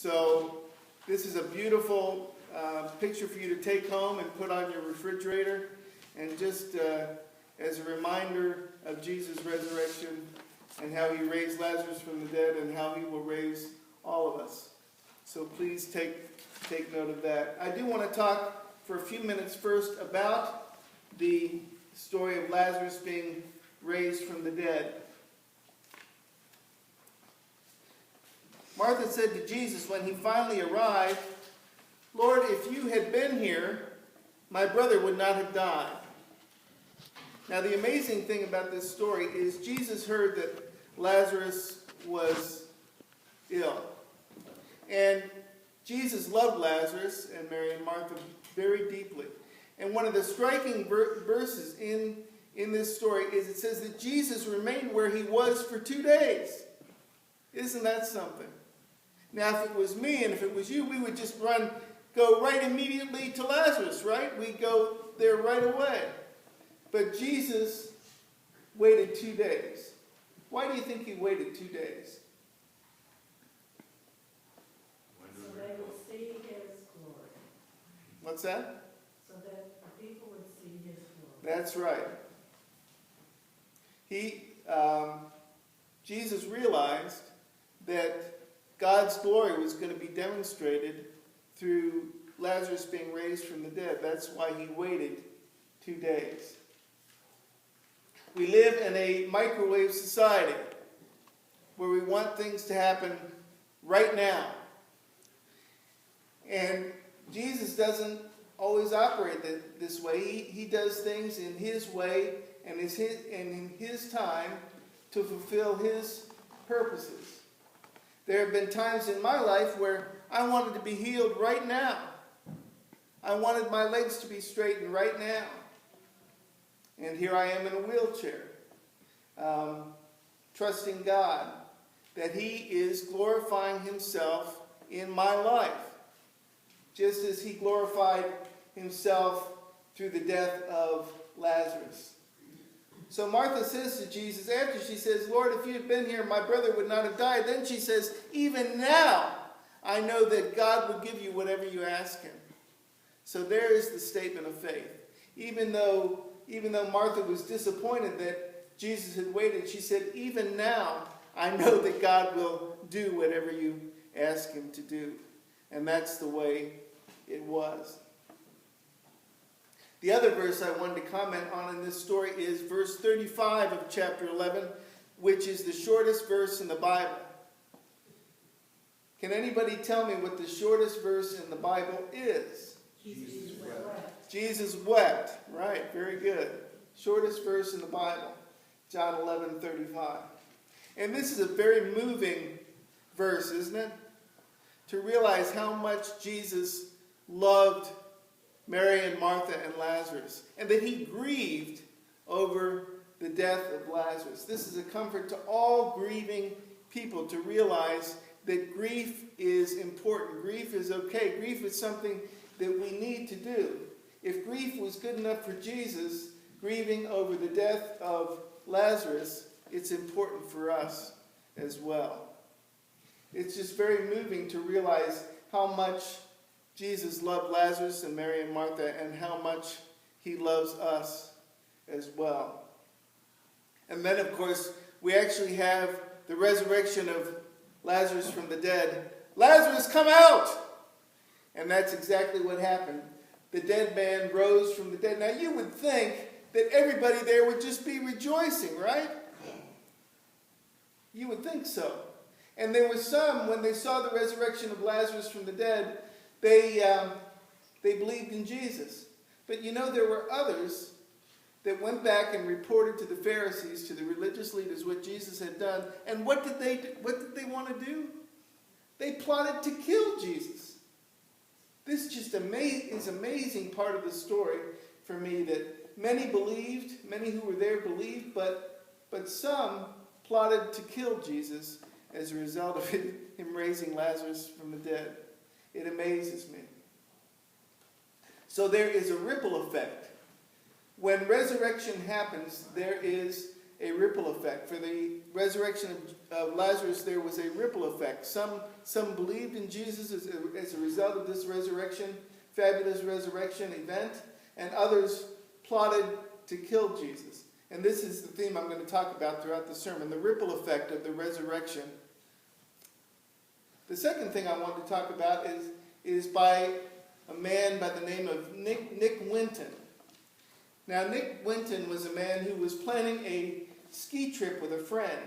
So this is a beautiful picture for you to take home and put on your refrigerator, and just as a reminder of Jesus' resurrection and how he raised Lazarus from the dead and how he will raise all of us. So please take note of that. I do want to talk for a few minutes first about the story of Lazarus being raised from the dead. Martha said to Jesus when he finally arrived, "Lord, if you had been here, my brother would not have died." Now the amazing thing about this story is Jesus heard that Lazarus was ill. And Jesus loved Lazarus and Mary and Martha very deeply. And one of the striking verses in this story is it says that Jesus remained where he was for 2 days. Isn't that something? Now, if it was me and if it was you, we would just go right immediately to Lazarus, right? We'd go there right away. But Jesus waited 2 days. Why do you think he waited 2 days? So they will see his glory. What's that? So that the people would see his glory. That's right. Jesus realized that God's glory was going to be demonstrated through Lazarus being raised from the dead. That's why he waited 2 days. We live in a microwave society where we want things to happen right now. And Jesus doesn't always operate this way. He does things in his way and in his time to fulfill his purposes. There have been times in my life where I wanted to be healed right now. I wanted my legs to be straightened right now. And here I am in a wheelchair, trusting God that he is glorifying himself in my life, just as he glorified himself through the death of Lazarus. So Martha says to Jesus, after she says, "Lord, if you had been here, my brother would not have died." Then she says, "Even now, I know that God will give you whatever you ask him." So there is the statement of faith. Even though Martha was disappointed that Jesus had waited, she said, "Even now, I know that God will do whatever you ask him to do." And that's the way it was. The other verse I wanted to comment on in this story is verse 35 of chapter 11, which is the shortest verse in the Bible. Can anybody tell me what the shortest verse in the Bible is? Jesus wept. Jesus wept. Right, very good. Shortest verse in the Bible, John 11:35. And this is a very moving verse, isn't it? To realize how much Jesus loved Mary and Martha and Lazarus, and that he grieved over the death of Lazarus. This is a comfort to all grieving people to realize that grief is important. Grief is okay. Grief is something that we need to do. If grief was good enough for Jesus, grieving over the death of Lazarus, it's important for us as well. It's just very moving to realize how much Jesus loved Lazarus and Mary and Martha, and how much he loves us as well. And then, of course, we actually have the resurrection of Lazarus from the dead. "Lazarus, come out!" And that's exactly what happened. The dead man rose from the dead. Now, you would think that everybody there would just be rejoicing, right? You would think so. And there were some, when they saw the resurrection of Lazarus from the dead, they believed in Jesus. But you know, there were others that went back and reported to the Pharisees, to the religious leaders, what Jesus had done. And what did they do? What did they want to do? They plotted to kill Jesus. This just is amazing part of the story for me, that many believed, many who were there believed, but some plotted to kill Jesus as a result of him raising Lazarus from the dead. It amazes me. So there is a ripple effect. When resurrection happens, there is a ripple effect. For the resurrection of Lazarus, there was a ripple effect. Some believed in Jesus as a result of this resurrection, fabulous resurrection event, and others plotted to kill Jesus. And this is the theme I'm going to talk about throughout the sermon, the ripple effect of the resurrection. The second thing I want to talk about is by a man by the name of Nick Winton. Now, Nick Winton was a man who was planning a ski trip with a friend.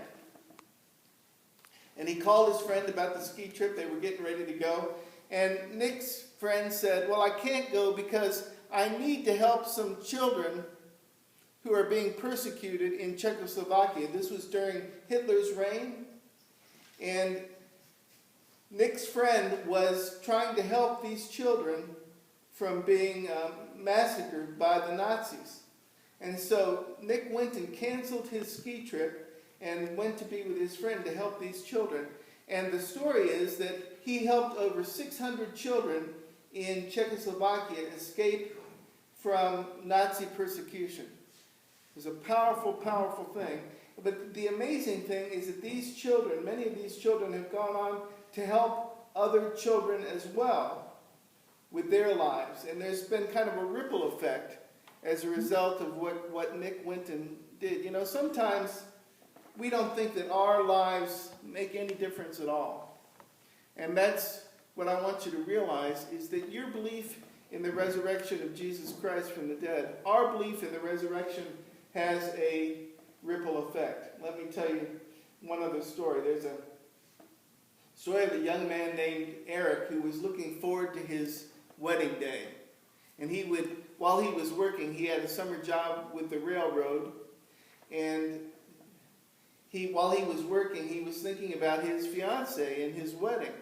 And he called his friend about the ski trip. They were getting ready to go. And Nick's friend said, well, I can't go because I need to help some children who are being persecuted in Czechoslovakia. This was during Hitler's reign. And Nick's friend was trying to help these children from being massacred by the Nazis. And so Nick Winton canceled his ski trip and went to be with his friend to help these children. And the story is that he helped over 600 children in Czechoslovakia escape from Nazi persecution. It was a powerful, powerful thing. But the amazing thing is that these children, many of these children have gone on to help other children as well with their lives. And there's been kind of a ripple effect as a result of what Nick Winton did. You know, sometimes we don't think that our lives make any difference at all. And that's what I want you to realize, is that your belief in the resurrection of Jesus Christ from the dead, our belief in the resurrection has a ripple effect. Let me tell you one other story. There's a story of a young man named Eric who was looking forward to his wedding day. And while he was working, he had a summer job with the railroad. And while he was working, he was thinking about his fiancée and his wedding.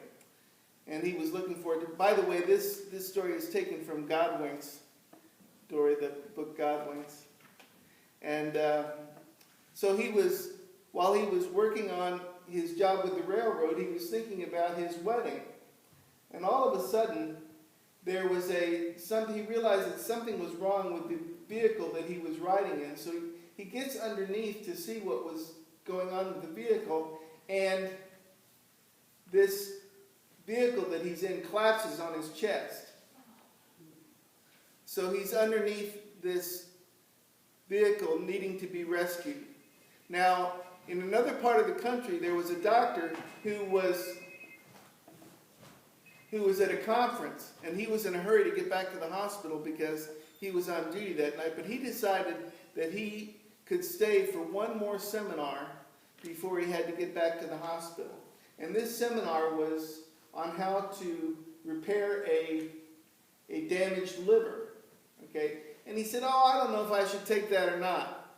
And he was looking forward to, by the way, this story is taken from Godwin's story, the book Godwin's. And so while he was working on his job with the railroad, he was thinking about his wedding. And all of a sudden, there was he realized that something was wrong with the vehicle that he was riding in. So he gets underneath to see what was going on with the vehicle, and this vehicle that he's in collapses on his chest. So he's underneath this vehicle needing to be rescued. Now, in another part of the country, there was a doctor who was at a conference, and he was in a hurry to get back to the hospital because he was on duty that night. But he decided that he could stay for one more seminar before he had to get back to the hospital. And this seminar was on how to repair a damaged liver. Okay? And he said, I don't know if I should take that or not.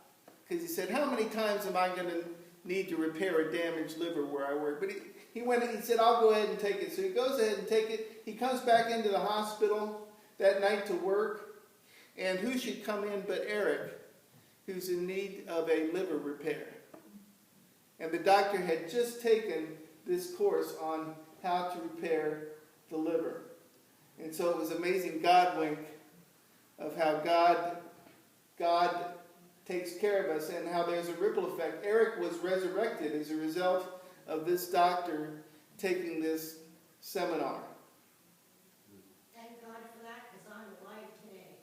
Because he said, how many times am I going to need to repair a damaged liver where I work? But he said, I'll go ahead and take it. So he goes ahead and take it. He comes back into the hospital that night to work. And who should come in but Eric, who's in need of a liver repair. And the doctor had just taken this course on how to repair the liver. And so it was amazing God wink of how God takes care of us and how there's a ripple effect. Eric was resurrected as a result of this doctor taking this seminar. Thank God for that, because I'm alive today.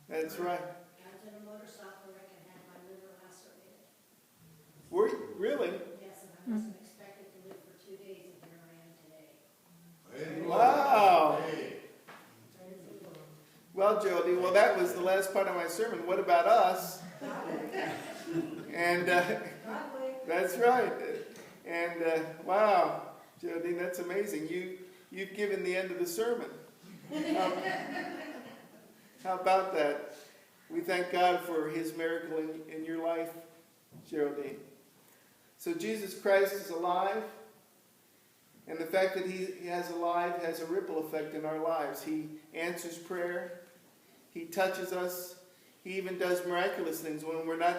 That's right. I was in a motorcycle wreck and had my liver lacerated. Were you? Really? Yes, and I wasn't expected to live for 2 days, and here I am today. Wow. Praise the Lord. Well, Jody, that was the last part of my sermon. What about us? And that's right. And wow, Jody, that's amazing. You've given the end of the sermon. How about that? We thank God for his miracle in your life, Geraldine. So Jesus Christ is alive, and the fact that he is alive has a ripple effect in our lives. He answers prayer. He touches us. He even does miraculous things when we're not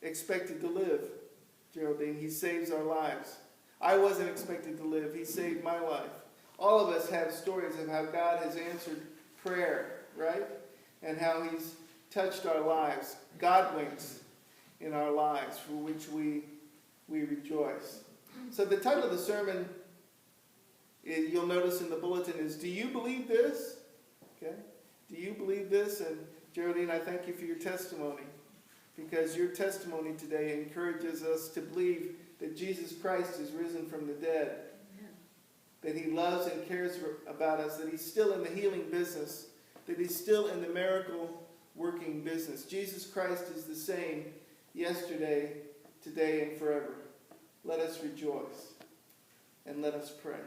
expected to live, Geraldine. He saves our lives. I wasn't expected to live. He saved my life. All of us have stories of how God has answered prayer, right? And how he's touched our lives. God winks. in our lives, for which we rejoice. So the title of the sermon, you'll notice in the bulletin, is Do You Believe This? Okay? Do you believe this? And Geraldine, I thank you for your testimony, because your testimony today encourages us to believe that Jesus Christ is risen from the dead, that he loves and cares about us, that he's still in the healing business, that he's still in the miracle working business. Jesus Christ is the same yesterday, today, and forever. Let us rejoice, and let us pray.